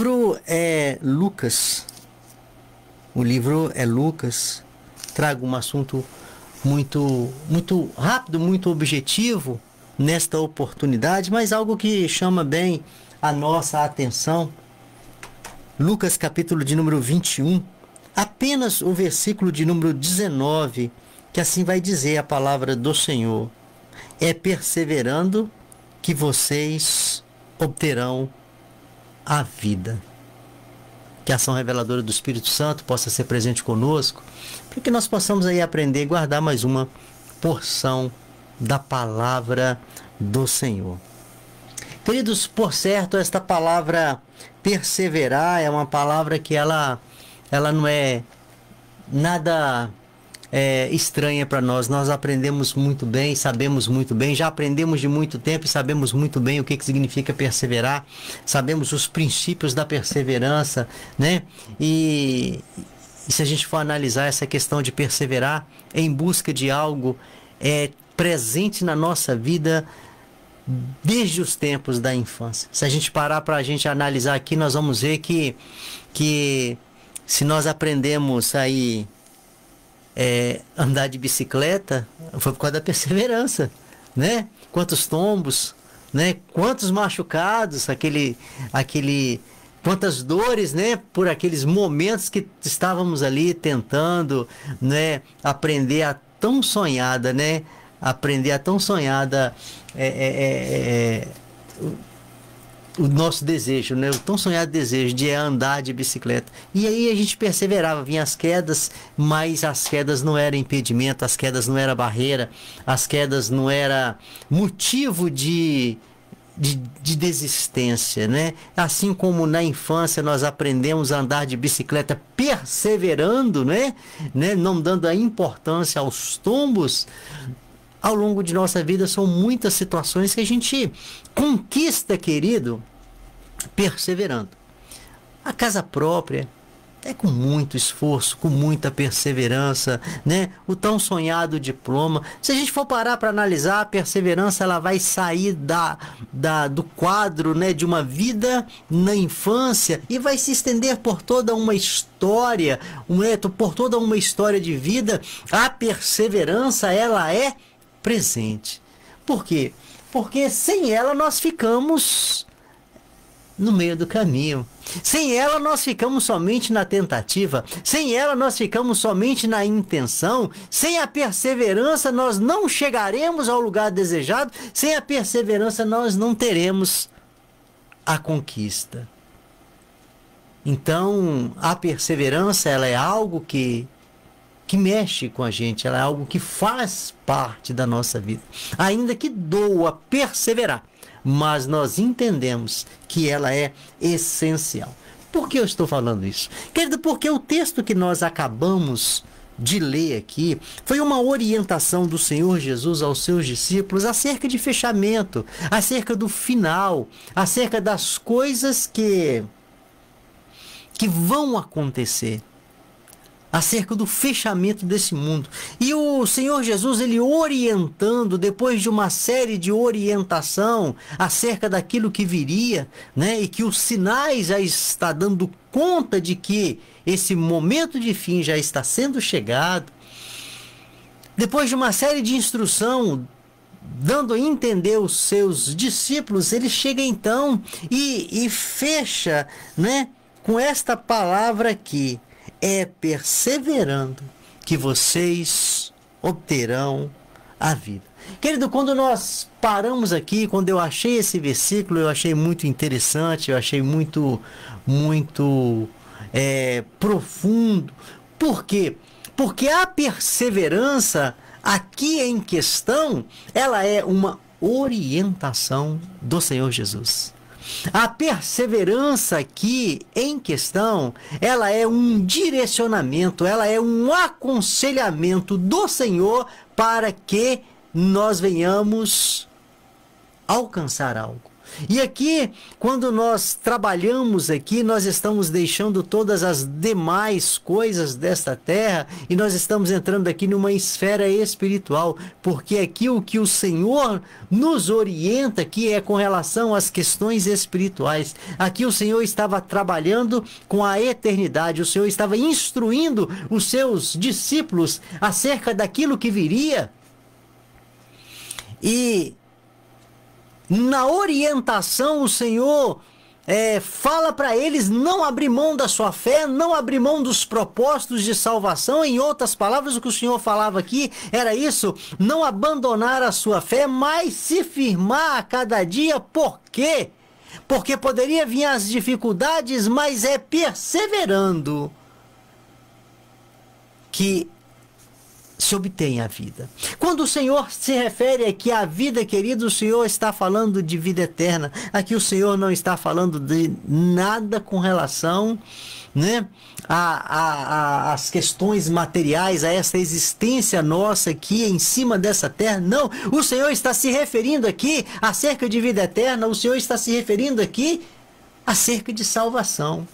livro é Lucas. O livro é Lucas. Trago um assunto muito rápido, muito objetivo nesta oportunidade, mas algo que chama bem a nossa atenção. Lucas capítulo de número 21, apenas o versículo de número 19, que assim vai dizer a palavra do Senhor: é perseverando que vocês obterão a vida. Que a ação reveladora do Espírito Santo possa ser presente conosco, para que nós possamos aí aprender e guardar mais uma porção da palavra do Senhor. Queridos, por certo, esta palavra perseverar é uma palavra que ela não é nada estranha para nós. Nós aprendemos muito bem, sabemos muito bem, já aprendemos de muito tempo e sabemos muito bem o que significa perseverar. Sabemos os princípios da perseverança, né? E se a gente for analisar essa questão de perseverar em busca de algo presente na nossa vida desde os tempos da infância. Se a gente parar para a gente analisar aqui, nós vamos ver que se nós aprendemos aí andar de bicicleta, foi por causa da perseverança, né? Quantos tombos, né? Quantos machucados, quantas dores, né? Por aqueles momentos que estávamos ali tentando, né? Aprender a tão sonhada, né? O nosso desejo, né? O tão sonhado desejo de andar de bicicleta. E aí a gente perseverava, vinha as quedas, mas as quedas não eram impedimento, as quedas não eram barreira, as quedas não eram motivo de desistência, né? Assim como na infância nós aprendemos a andar de bicicleta perseverando, né? Não dando a importância aos tombos. Ao longo de nossa vida são muitas situações que a gente conquista, querido, perseverando. A casa própria é com muito esforço, com muita perseverança, né? O tão sonhado diploma. Se a gente for parar para analisar, a perseverança ela vai sair do quadro, né, de uma vida na infância e vai se estender por toda uma história, por toda uma história de vida. A perseverança ela é presente. Por quê? Porque sem ela nós ficamos no meio do caminho. Sem ela nós ficamos somente na tentativa. Sem ela nós ficamos somente na intenção. Sem a perseverança nós não chegaremos ao lugar desejado. Sem a perseverança nós não teremos a conquista. Então, a perseverança ela é algo que mexe com a gente, ela é algo que faz parte da nossa vida. Ainda que doa perseverar, mas nós entendemos que ela é essencial. Por que eu estou falando isso? Querido, porque o texto que nós acabamos de ler aqui foi uma orientação do Senhor Jesus aos seus discípulos acerca de fechamento, acerca do final, acerca das coisas que vão acontecer, acerca do fechamento desse mundo. E o Senhor Jesus, ele orientando, depois de uma série de orientação acerca daquilo que viria, né? E que os sinais já está dando conta de que esse momento de fim já está sendo chegado. Depois de uma série de instrução, dando a entender os seus discípulos, ele chega então e fecha, né, com esta palavra aqui: é perseverando que vocês obterão a vida. Querido, quando nós paramos aqui, quando eu achei esse versículo, eu achei muito interessante, eu achei muito profundo. Por quê? Porque a perseverança aqui em questão, ela é uma orientação do Senhor Jesus. A perseverança aqui em questão, ela é um direcionamento, ela é um aconselhamento do Senhor para que nós venhamos alcançar algo. E aqui, quando nós trabalhamos aqui, nós estamos deixando todas as demais coisas desta terra e nós estamos entrando aqui numa esfera espiritual, porque aqui o que o Senhor nos orienta aqui é com relação às questões espirituais. Aqui o Senhor estava trabalhando com a eternidade, o Senhor estava instruindo os seus discípulos acerca daquilo que viria. E na orientação, o Senhor fala para eles não abrir mão da sua fé, não abrir mão dos propósitos de salvação. Em outras palavras, o que o Senhor falava aqui era isso: não abandonar a sua fé, mas se firmar a cada dia. Por quê? Porque poderia vir as dificuldades, mas é perseverando que se obtém a vida. Quando o Senhor se refere aqui à vida, querido, o Senhor está falando de vida eterna. Aqui o Senhor não está falando de nada com relação, né, às questões materiais, a essa existência nossa aqui em cima dessa terra. Não, o Senhor está se referindo aqui acerca de vida eterna, o Senhor está se referindo aqui acerca de salvação.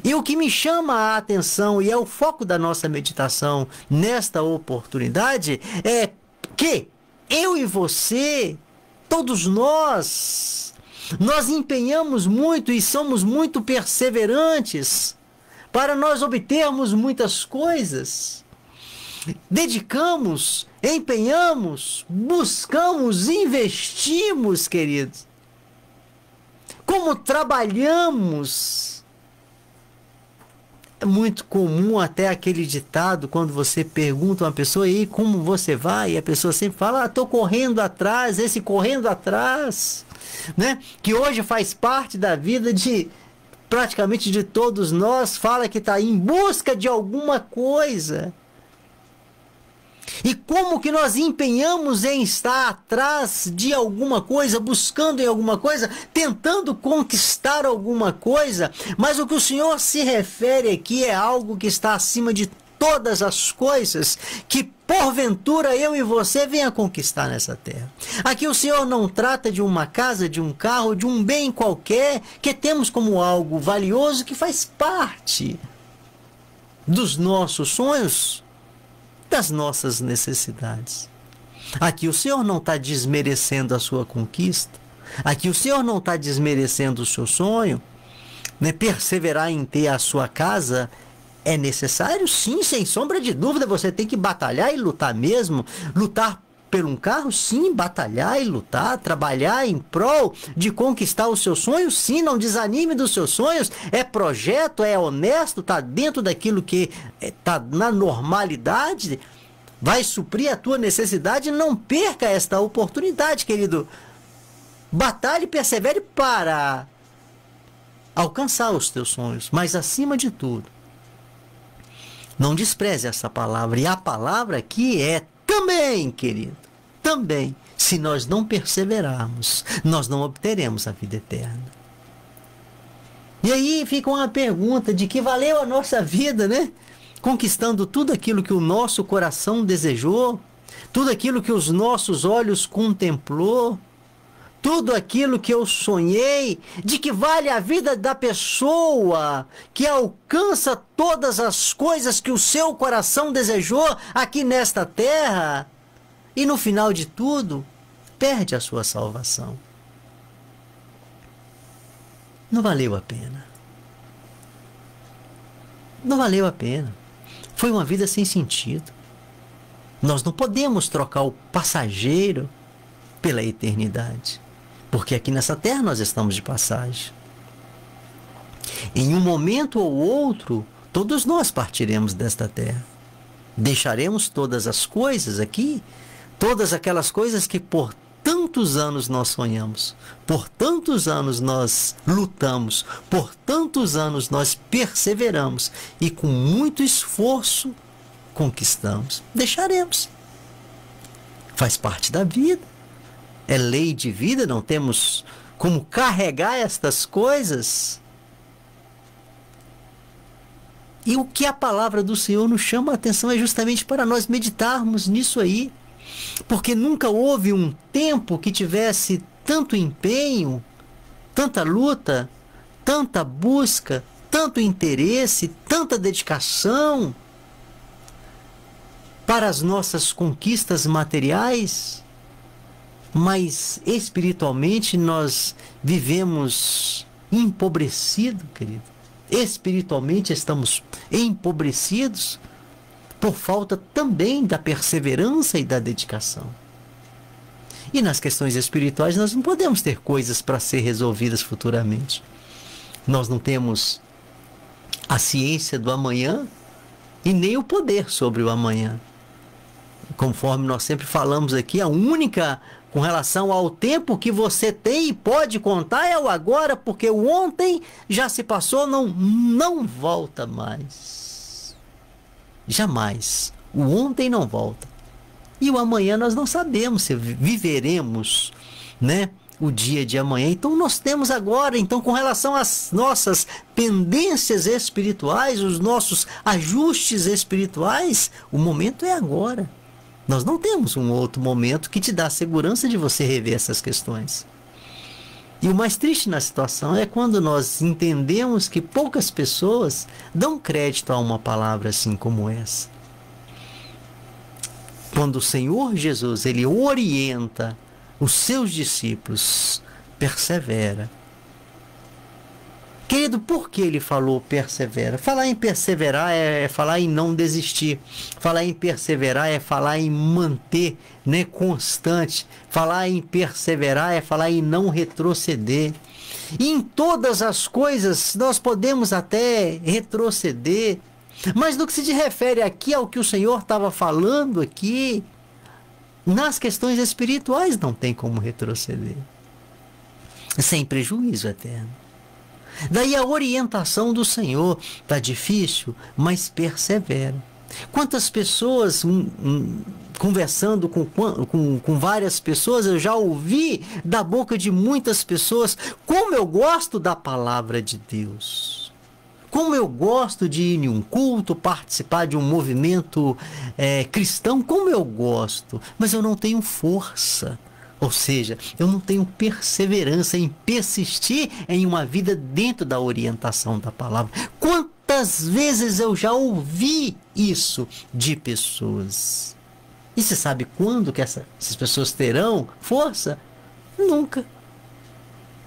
E o que me chama a atenção, e é o foco da nossa meditação nesta oportunidade, é que eu e você, todos nós empenhamos muito e somos muito perseverantes para nós obtermos muitas coisas. Dedicamos, empenhamos, buscamos, investimos, queridos. Como trabalhamos. É muito comum até aquele ditado, quando você pergunta a uma pessoa, e aí, como você vai? E a pessoa sempre fala, estou correndo atrás, esse correndo atrás, né? Que hoje faz parte da vida de praticamente de todos nós, fala que está em busca de alguma coisa. E como que nós empenhamos em estar atrás de alguma coisa, buscando em alguma coisa, tentando conquistar alguma coisa, mas o que o Senhor se refere aqui é algo que está acima de todas as coisas que porventura eu e você venha conquistar nessa terra. Aqui o Senhor não trata de uma casa, de um carro, de um bem qualquer que temos como algo valioso que faz parte dos nossos sonhos, das nossas necessidades. Aqui o Senhor não está desmerecendo a sua conquista. Aqui o Senhor não está desmerecendo o seu sonho, né? Perseverar em ter a sua casa é necessário, sim, sem sombra de dúvida. Você tem que batalhar e lutar mesmo. Lutar por um carro, sim, batalhar e lutar, trabalhar em prol de conquistar os seus sonhos, sim, não desanime dos seus sonhos. É projeto, é honesto, está dentro daquilo que está na normalidade, vai suprir a tua necessidade. Não perca esta oportunidade, querido. Batalhe e persevere para alcançar os teus sonhos, mas acima de tudo, não despreze essa palavra. E a palavra aqui é também, querido, também, se nós não perseverarmos, nós não obteremos a vida eterna. E aí fica uma pergunta de que valeu a nossa vida, né? Conquistando tudo aquilo que o nosso coração desejou, tudo aquilo que os nossos olhos contemplou, tudo aquilo que eu sonhei, de que vale a vida da pessoa que alcança todas as coisas que o seu coração desejou aqui nesta terra e no final de tudo perde a sua salvação. Não valeu a pena. Não valeu a pena. Foi uma vida sem sentido. Nós não podemos trocar o passageiro pela eternidade. Porque aqui nessa terra nós estamos de passagem. Em um momento ou outro, todos nós partiremos desta terra. Deixaremos todas as coisas aqui, todas aquelas coisas que por tantos anos nós sonhamos, por tantos anos nós lutamos, por tantos anos nós perseveramos e com muito esforço conquistamos. Deixaremos. Faz parte da vida. É lei de vida, não temos como carregar estas coisas. E o que a palavra do Senhor nos chama a atenção é justamente para nós meditarmos nisso aí. Porque nunca houve um tempo que tivesse tanto empenho tanta luta, tanta busca, tanto interesse, tanta dedicação para as nossas conquistas materiais, mas espiritualmente nós vivemos empobrecido, querido. Espiritualmente estamos empobrecidos por falta também da perseverança e da dedicação. E nas questões espirituais nós não podemos ter coisas para ser resolvidas futuramente. Nós não temos a ciência do amanhã e nem o poder sobre o amanhã. Conforme nós sempre falamos aqui, a única com relação ao tempo que você tem e pode contar é o agora, porque o ontem já se passou, não volta mais. Jamais. O ontem não volta. E o amanhã nós não sabemos se viveremos, né, o dia de amanhã. Então nós temos agora, então, com relação às nossas pendências espirituais, os nossos ajustes espirituais, o momento é agora. Nós não temos um outro momento que te dá a segurança de você rever essas questões. E o mais triste na situação é quando nós entendemos que poucas pessoas dão crédito a uma palavra assim como essa. Quando o Senhor Jesus, ele orienta os seus discípulos, persevera. Querido, por que ele falou persevera? Falar em perseverar é falar em não desistir. Falar em perseverar é falar em manter, né, constante. Falar em perseverar é falar em não retroceder. E em todas as coisas nós podemos até retroceder. Mas no que se refere aqui ao que o Senhor estava falando aqui, nas questões espirituais não tem como retroceder. Sem prejuízo eterno. Daí a orientação do Senhor, está difícil, mas persevera. Quantas pessoas, conversando com várias pessoas, eu já ouvi da boca de muitas pessoas, como eu gosto da palavra de Deus. Como eu gosto de ir em um culto, participar de um movimento cristão, como eu gosto, mas eu não tenho força. Ou seja, eu não tenho perseverança em persistir em uma vida dentro da orientação da palavra. Quantas vezes eu já ouvi isso de pessoas? E você sabe quando que essas pessoas terão força? Nunca.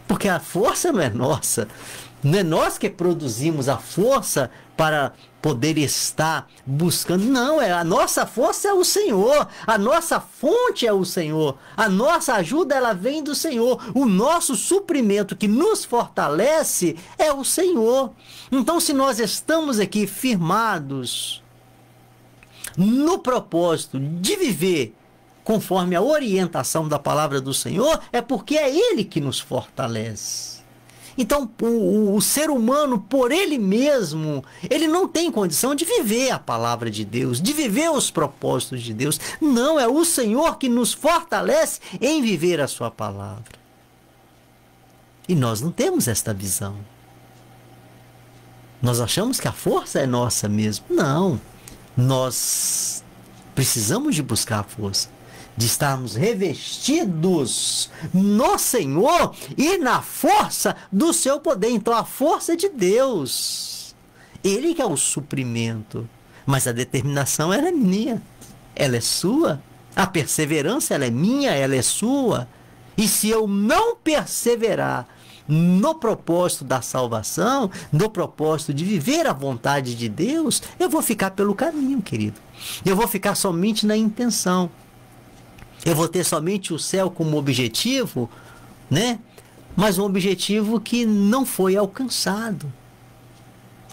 Porque a força não é nossa. Não é nós que produzimos a força para poder estar buscando. Não, a nossa força é o Senhor. A nossa fonte é o Senhor. A nossa ajuda, ela vem do Senhor. O nosso suprimento que nos fortalece é o Senhor. Então, se nós estamos aqui firmados no propósito de viver conforme a orientação da palavra do Senhor, é porque é Ele que nos fortalece. Então, o ser humano, por ele mesmo, ele não tem condição de viver a palavra de Deus, de viver os propósitos de Deus. Não, é o Senhor que nos fortalece em viver a sua palavra. E nós não temos esta visão. Nós achamos que a força é nossa mesmo. Não, nós precisamos de buscar a força, de estarmos revestidos no Senhor e na força do seu poder. Então a força é de Deus. Ele que é o suprimento. Mas a determinação ela é minha. Ela é sua. A perseverança ela é minha, ela é sua. E se eu não perseverar no propósito da salvação, no propósito de viver a vontade de Deus, eu vou ficar pelo caminho, querido. Eu vou ficar somente na intenção. Eu vou ter somente o céu como objetivo, né? Mas um objetivo que não foi alcançado.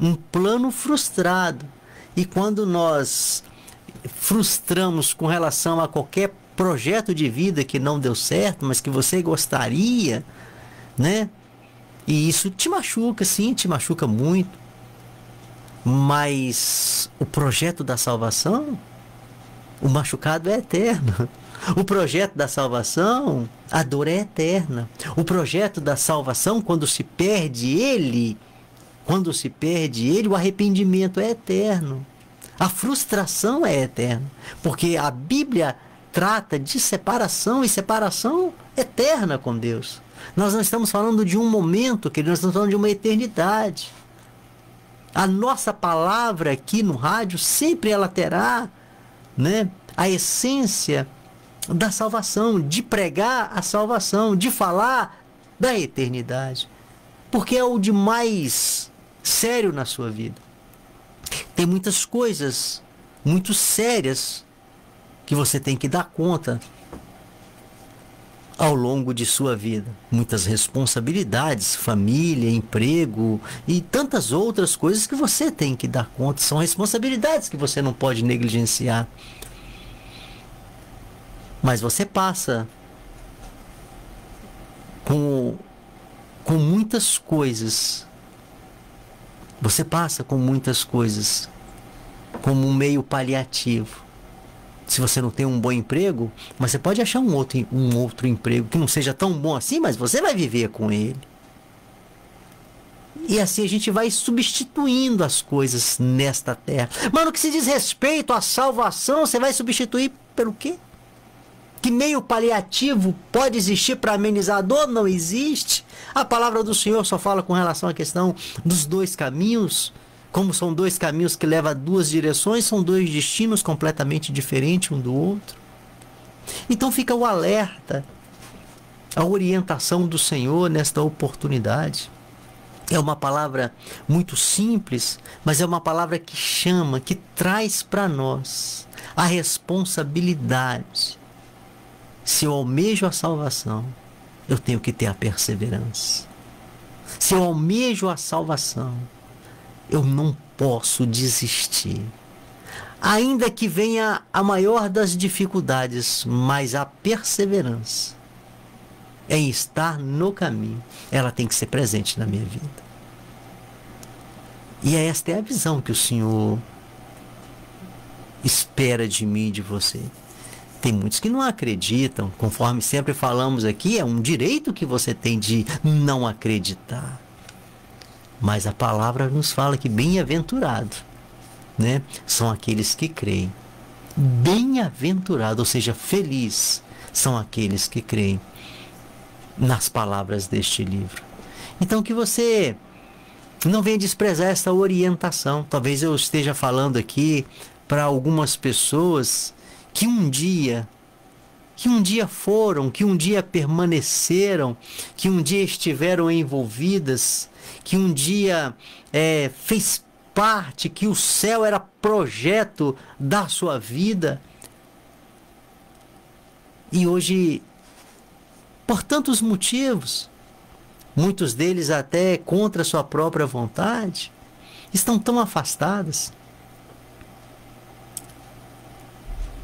Um plano frustrado. E quando nós frustramos com relação a qualquer projeto de vida que não deu certo, mas que você gostaria, né? E isso te machuca, sim, te machuca muito. Mas o projeto da salvação, o machucado é eterno. O projeto da salvação, a dor é eterna. O projeto da salvação, quando se perde ele, o arrependimento é eterno. A frustração é eterna. Porque a Bíblia trata de separação e separação eterna com Deus. Nós não estamos falando de um momento, querido, nós estamos falando de uma eternidade. A nossa palavra aqui no rádio, sempre ela terá, né, a essência da salvação, de pregar a salvação, de falar da eternidade. Porque é o de mais sério na sua vida. Tem muitas coisas muito sérias que você tem que dar conta ao longo de sua vida. Muitas responsabilidades, família, emprego e tantas outras coisas que você tem que dar conta. São responsabilidades que você não pode negligenciar. Mas você passa com muitas coisas. Você passa com muitas coisas como um meio paliativo. Se você não tem um bom emprego, mas você pode achar um outro emprego que não seja tão bom assim, mas você vai viver com ele. E assim a gente vai substituindo as coisas nesta terra. Mas no que se diz respeito à salvação, você vai substituir pelo quê? Que meio paliativo pode existir para amenizar a dor? Não existe. A palavra do Senhor só fala com relação à questão dos dois caminhos. Como são dois caminhos que levam a duas direções, são dois destinos completamente diferentes um do outro. Então fica o alerta, a orientação do Senhor nesta oportunidade. É uma palavra muito simples, mas é uma palavra que chama, que traz para nós a responsabilidade. Se eu almejo a salvação, eu tenho que ter a perseverança. Se eu almejo a salvação, eu não posso desistir. Ainda que venha a maior das dificuldades, mas a perseverança em estar no caminho, ela tem que ser presente na minha vida. E esta é a visão que o Senhor espera de mim e de você. Tem muitos que não acreditam, conforme sempre falamos aqui, é um direito que você tem de não acreditar. Mas a palavra nos fala que bem-aventurado, né, são aqueles que creem. Bem-aventurado, ou seja, feliz, são aqueles que creem nas palavras deste livro. Então que você não venha desprezar essa orientação. Talvez eu esteja falando aqui para algumas pessoas que um dia foram, que um dia permaneceram, que um dia estiveram envolvidas, que um dia fez parte, que o céu era projeto da sua vida. E hoje, por tantos motivos, muitos deles até contra a sua própria vontade, estão tão afastadas.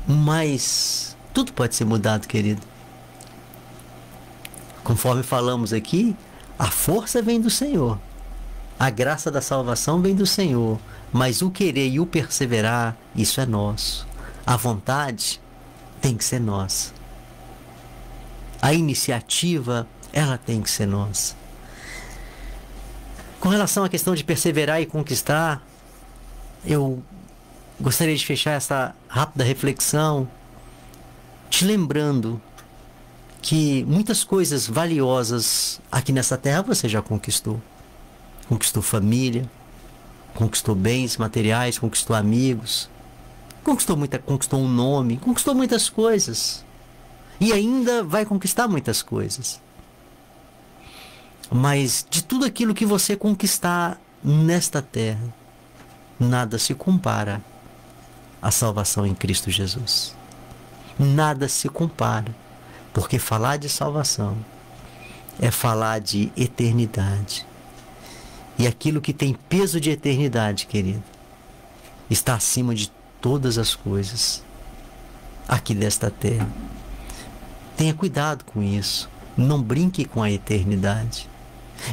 Mas tudo pode ser mudado, querido. Conforme falamos aqui, a força vem do Senhor. A graça da salvação vem do Senhor. Mas o querer e o perseverar, isso é nosso. A vontade tem que ser nossa. A iniciativa, ela tem que ser nossa. Com relação à questão de perseverar e conquistar, eu gostaria de fechar essa rápida reflexão te lembrando que muitas coisas valiosas aqui nessa terra você já conquistou. Conquistou família, conquistou bens materiais, conquistou amigos, conquistou um nome, conquistou muitas coisas. E ainda vai conquistar muitas coisas. Mas de tudo aquilo que você conquistar nesta terra, nada se compara à salvação em Cristo Jesus. Nada se compara, porque falar de salvação é falar de eternidade. E aquilo que tem peso de eternidade, querido, está acima de todas as coisas aqui desta terra. Tenha cuidado com isso. Não brinque com a eternidade.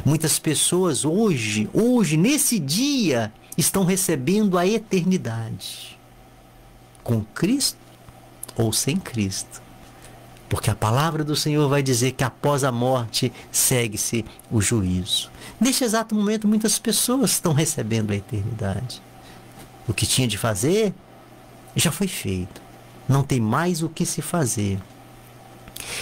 Muitas pessoas hoje, nesse dia, estão recebendo a eternidade. Com Cristo ou sem Cristo. Porque a palavra do Senhor vai dizer que após a morte segue-se o juízo. Neste exato momento, muitas pessoas estão recebendo a eternidade. O que tinha de fazer já foi feito. Não tem mais o que se fazer.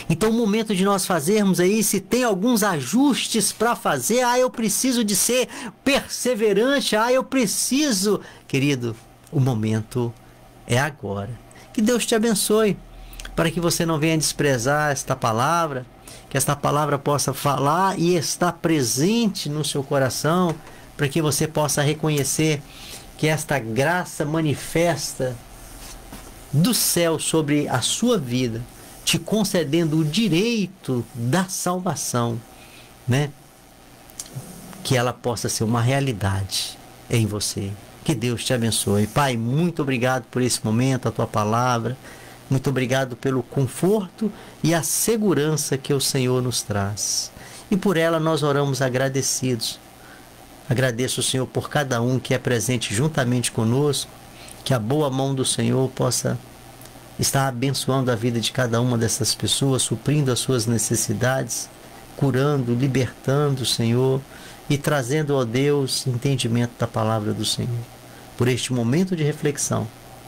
Então, o momento de nós fazermos aí, se tem alguns ajustes para fazer, eu preciso de ser perseverante, eu preciso. Querido, o momento é agora. Que Deus te abençoe, para que você não venha desprezar esta palavra, que esta palavra possa falar e estar presente no seu coração, para que você possa reconhecer que esta graça manifesta do céu sobre a sua vida, te concedendo o direito da salvação, né? Que ela possa ser uma realidade em você. Que Deus te abençoe. Pai, muito obrigado por esse momento, a tua palavra. Muito obrigado pelo conforto e a segurança que o Senhor nos traz. E por ela nós oramos agradecidos. Agradeço, Senhor, por cada um que é presente juntamente conosco. Que a boa mão do Senhor possa estar abençoando a vida de cada uma dessas pessoas, suprindo as suas necessidades, curando, libertando, Senhor, e trazendo, ó Deus, entendimento da palavra do Senhor. Por este momento de reflexão,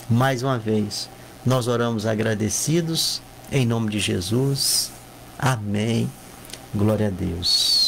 mais uma vez, nós oramos agradecidos, em nome de Jesus. Amém. Glória a Deus.